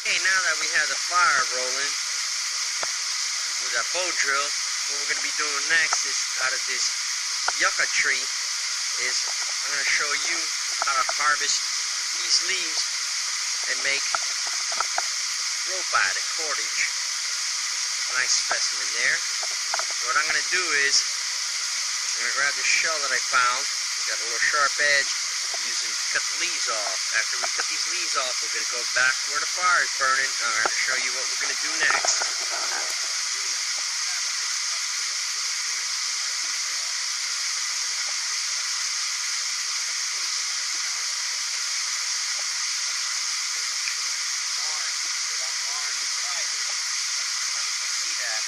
Okay, now that we have the fire rolling with our bow drill, what we're going to be doing next is, out of this yucca tree, is I'm going to show you how to harvest these leaves and make rope out of cordage. Nice specimen there. What I'm going to do is, I'm going to grab the shell that I found. It's got a little sharp edge. Using cut the leaves off. After we cut these leaves off, we're going to go back where the fire is burning. I'm going to show you what we're going to do next. See that?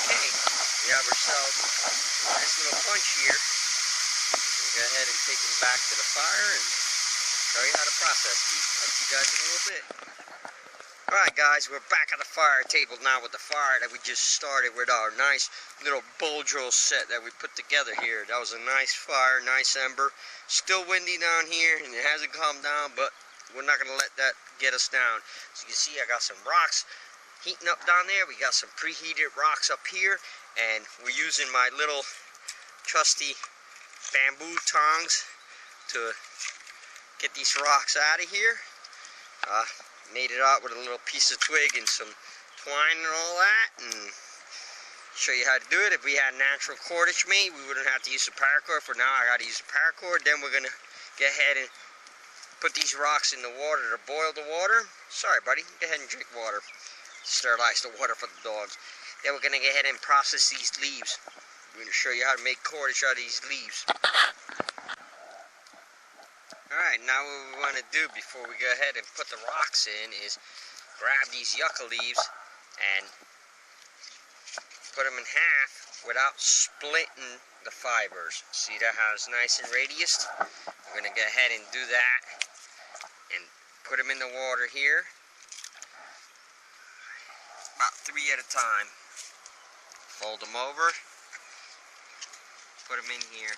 Okay, we have ourselves a nice little bunch here. We'll go ahead and take them back to the fire and show you how to process these. I'll see you guys in a little bit. Alright guys, we're back at the fire table now with the fire that we just started with our nice little bowl drill set that we put together here. That was a nice fire, nice ember. Still windy down here and it hasn't calmed down, but we're not going to let that get us down. So you can see I got some rocks heating up down there. We got some preheated rocks up here, and we're using my little trusty bamboo tongs to get these rocks out of here. Made it out with a little piece of twig and some twine and all that, and show you how to do it. If we had natural cordage made, we wouldn't have to use a paracord. For now, I got to use a paracord. Then we're gonna go ahead and put these rocks in the water to boil the water. Sorry, buddy. Go ahead and drink water. Sterilize the water for the dogs. Then we're gonna go ahead and process these leaves. We're gonna show you how to make cordage out of these leaves. Alright, now what we want to do before we go ahead and put the rocks in is grab these yucca leaves and put them in half without splitting the fibers. See that how it's nice and radiused? We're going to go ahead and do that and put them in the water here. About 3 at a time. Fold them over. Put them in here.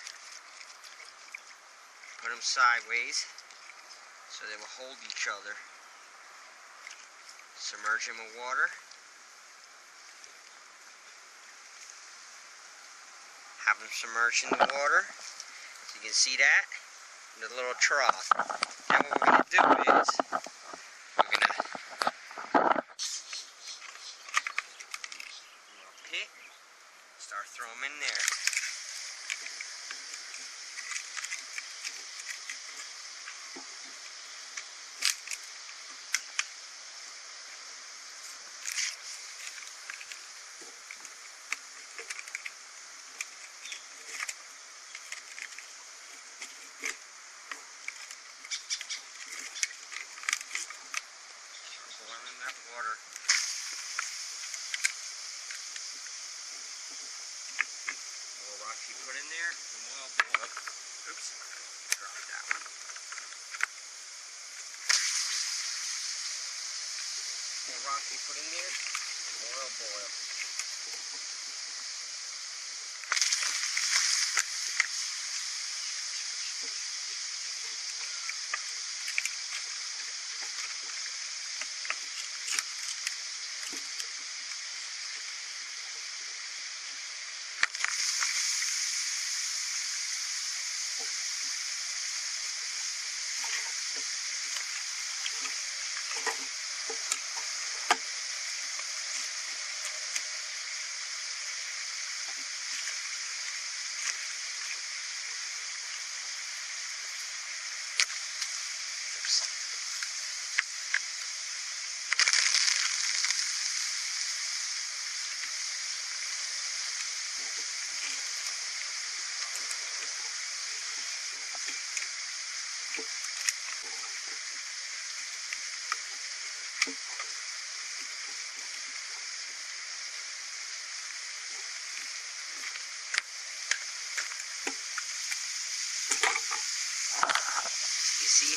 Put them sideways so they will hold each other. Submerge them in water. Have them submerged in the water. So you can see that in the little trough. Now what we're going to do is we're going to pick, start throwing them in there. That water. More rocks you put in there, the more will boil. Oops, drop that one. More rocks you put in there, the more will boil. see,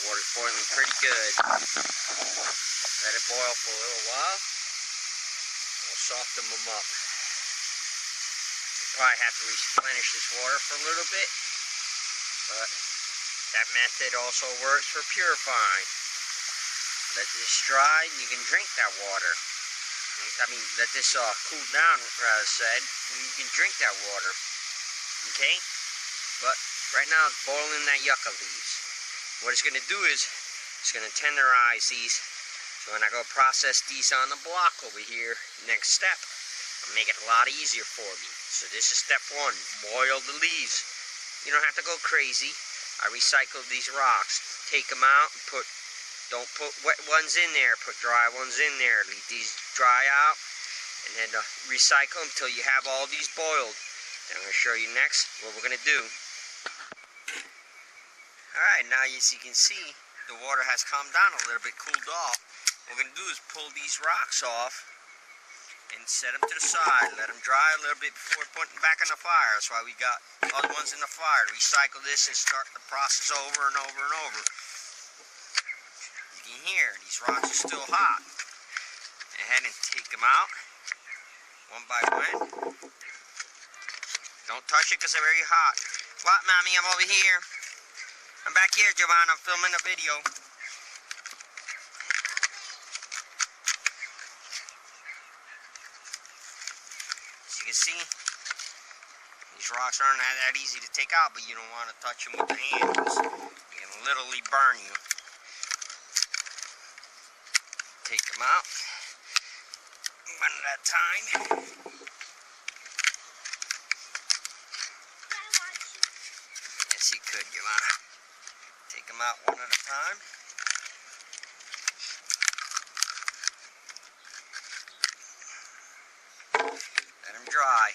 water's boiling pretty good. Let it boil for a little while. We'll soften them up. We'll probably have to replenish this water for a little bit, but that method also works for purifying. Let this dry and you can drink that water. I mean, let this cool down, rather said, and you can drink that water. Okay? But right now it's boiling that yucca leaves. What it's going to do is it's going to tenderize these. So when I go process these on the block over here, next step, I'll make it a lot easier for me. So this is step one, boil the leaves. You don't have to go crazy. I recycle these rocks. Take them out and don't put wet ones in there, put dry ones in there. Leave these dry out and then recycle them until you have all these boiled. And I'm going to show you next what we're going to do. Alright, now as you can see, the water has calmed down a little bit, cooled off. What we're going to do is pull these rocks off and set them to the side. Let them dry a little bit before putting them back in the fire. That's why we got other ones in the fire. Recycle this and start the process over and over and over. You can hear these rocks are still hot. Go ahead and take them out one by one. Don't touch it because they're very hot. What, Mommy? I'm over here. I'm back here, Giovanna. I'm filming a video. As you can see, these rocks aren't that easy to take out, but you don't want to touch them with your hands. They can literally burn you. Take them out. One at a time. Yes, you could, Giovanna. Take them out one at a time. Let them dry.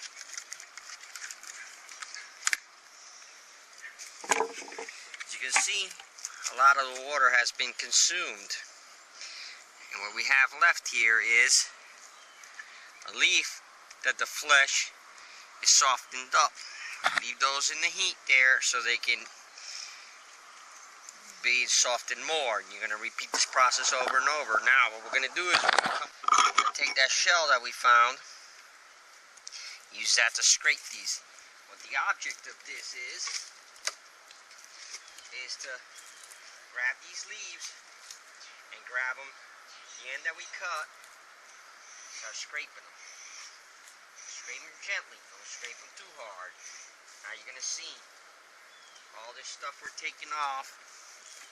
As you can see, a lot of the water has been consumed. And what we have left here is a leaf that the flesh is softened up. Leave those in the heat there so they can be softened more. And you're going to repeat this process over and over. Now what we're going to do is we're going to take that shell that we found, use that to scrape these. What the object of this is to grab these leaves and grab them, the end that we cut, start scraping them. Scrape them gently, don't scrape them too hard. Now you're going to see all this stuff we're taking off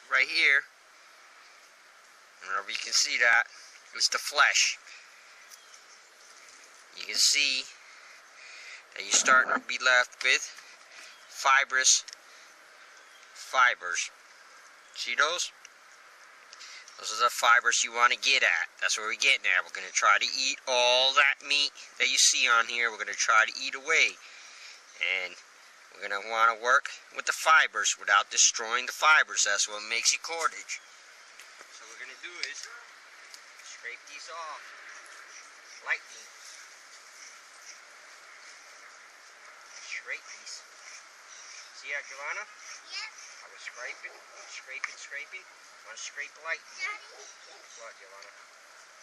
right here. I don't know if you can see that. It's the flesh. You can see that you're starting to be left with fibrous fibers. See those? Those are the fibers you want to get at. That's where we're getting at. We're going to try to eat all that meat that you see on here. We're going to try to eat away. And we're going to want to work with the fibers without destroying the fibers. That's what makes it cordage. So what we're going to do is scrape these off lightly. Scrape these. See how, Giovanna? Yes. I was scraping. I want to scrape lightly. Daddy? What, Giovanna?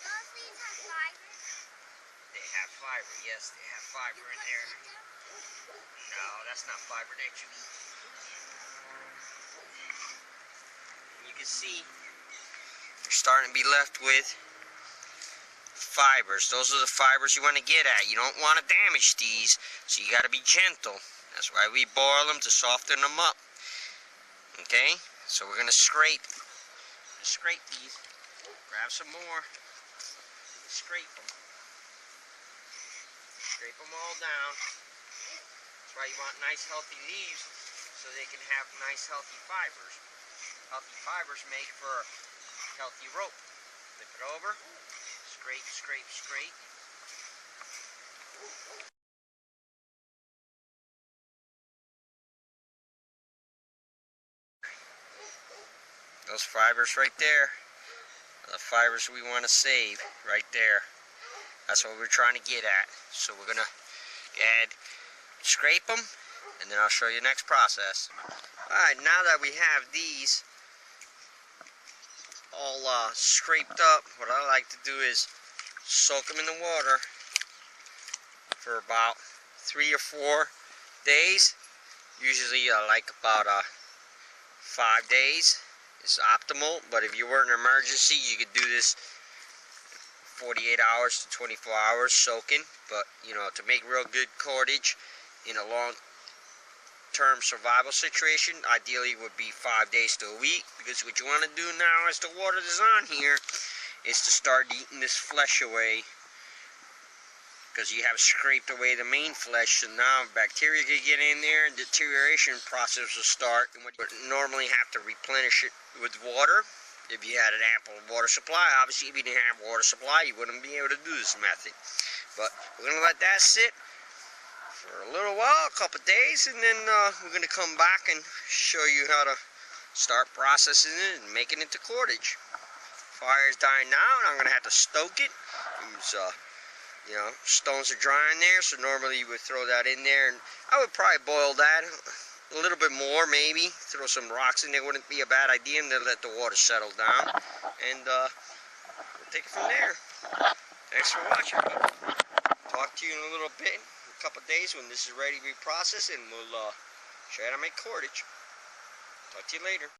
Those leaves have fiber? They have fiber. Yes, they have fiber in there. No, that's not fiber that you eat. You can see you're starting to be left with fibers. Those are the fibers you want to get at. You don't want to damage these, so you got to be gentle. That's why we boil them, to soften them up. Okay? So we're going to scrape these. Grab some more. Scrape them. Scrape them all down. That's why you want nice healthy leaves, so they can have nice healthy fibers. Healthy fibers make for healthy rope. Flip it over. Scrape, scrape, scrape. Those fibers right there are the fibers we want to save right there. That's what we're trying to get at. So we're going to go ahead, scrape them, and then I'll show you the next process. Alright, now that we have these all scraped up, what I like to do is soak them in the water for about 3 or 4 days. Usually like about 5 days is optimal, but if you were in an emergency, you could do this 48 hours to 24 hours soaking. But you know, to make real good cordage in a long-term survival situation, ideally would be 5 days to a week, because what you want to do now as the water is on here is to start eating this flesh away, because you have scraped away the main flesh, so now bacteria can get in there and deterioration process will start, and would normally have to replenish it with water if you had an ample water supply. Obviously, if you didn't have water supply, you wouldn't be able to do this method. But we're going to let that sit for a little while, a couple days, and then we're going to come back and show you how to start processing it and making it to cordage. Fire is dying now, and I'm going to have to stoke it. You know, stones are drying there, so normally you would throw that in there, and I would probably boil that a little bit more, maybe throw some rocks in there. Wouldn't be a bad idea, and then let the water settle down, and we'll take it from there. Thanks for watching. Talk to you in a little bit, a couple days, when this is ready to be processed, and we'll show you how to make cordage. Talk to you later.